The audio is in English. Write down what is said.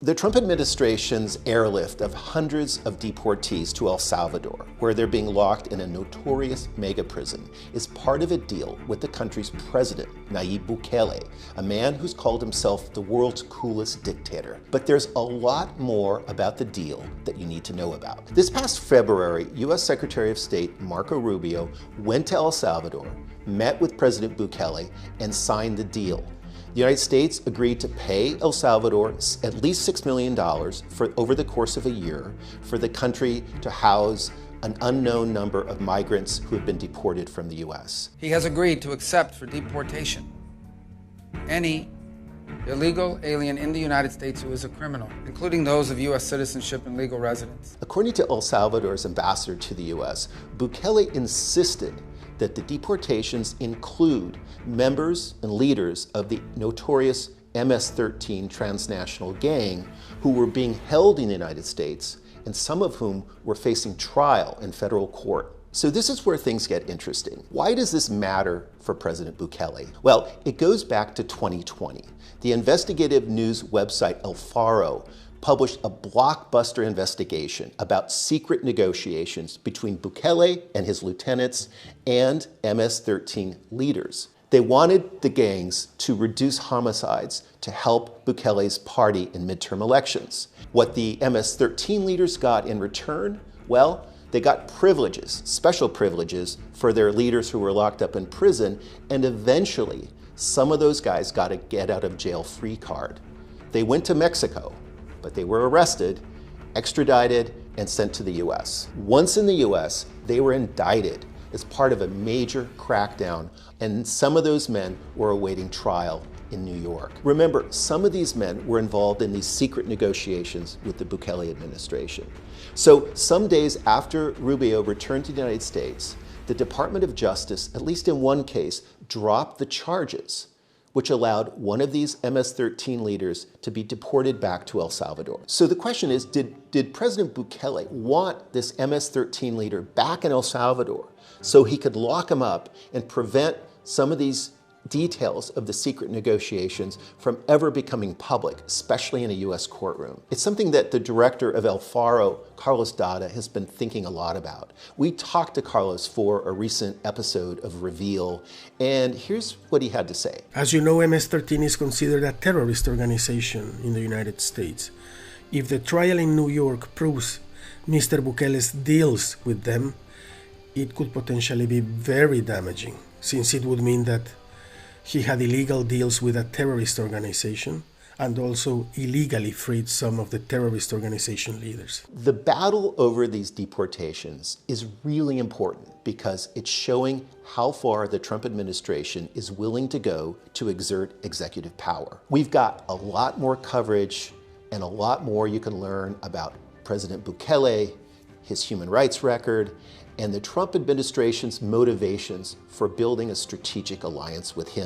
The Trump administration's airlift of hundreds of deportees to El Salvador, where they're being locked in a notorious mega prison, is part of a deal with the country's president, Nayib Bukele, a man who's called himself the world's coolest dictator. But there's a lot more about the deal that you need to know about. This past February, U.S. Secretary of State Marco Rubio went to El Salvador, met with President Bukele, and signed the deal. The United States agreed to pay El Salvador at least $6 million over the course of a year for the country to house an unknown number of migrants who have been deported from the U.S. He has agreed to accept for deportation any illegal alien in the United States who is a criminal, including those of U.S. citizenship and legal residence. According to El Salvador's ambassador to the U.S., Bukele insisted that the deportations include members and leaders of the notorious MS-13 transnational gang who were being held in the United States, and some of whom were facing trial in federal court. So this is where things get interesting. Why does this matter for President Bukele? Well, it goes back to 2020. The investigative news website El Faro published a blockbuster investigation about secret negotiations between Bukele and his lieutenants and MS-13 leaders. They wanted the gangs to reduce homicides to help Bukele's party in midterm elections. What the MS-13 leaders got in return? Well, they got privileges, special privileges for their leaders who were locked up in prison, and eventually some of those guys got a get-out-of-jail-free card. They went to Mexico, but they were arrested, extradited, and sent to the U.S. Once in the U.S., they were indicted as part of a major crackdown, and some of those men were awaiting trial in New York. Remember, some of these men were involved in these secret negotiations with the Bukele administration. So some days after Rubio returned to the United States, the Department of Justice, at least in one case, dropped the charges, which allowed one of these MS-13 leaders to be deported back to El Salvador. So the question is, did President Bukele want this MS-13 leader back in El Salvador so he could lock him up and prevent some of these details of the secret negotiations from ever becoming public, especially in a U.S. courtroom? It's something that the director of El Faro, Carlos Dada, has been thinking a lot about. We talked to Carlos for a recent episode of Reveal, and here's what he had to say. As you know, MS-13 is considered a terrorist organization in the United States. If the trial in New York proves Mr. Bukele's deals with them, it could potentially be very damaging, since it would mean that he had illegal deals with a terrorist organization and also illegally freed some of the terrorist organization leaders. The battle over these deportations is really important because it's showing how far the Trump administration is willing to go to exert executive power. We've got a lot more coverage and a lot more you can learn about President Bukele, his human rights record, and the Trump administration's motivations for building a strategic alliance with him.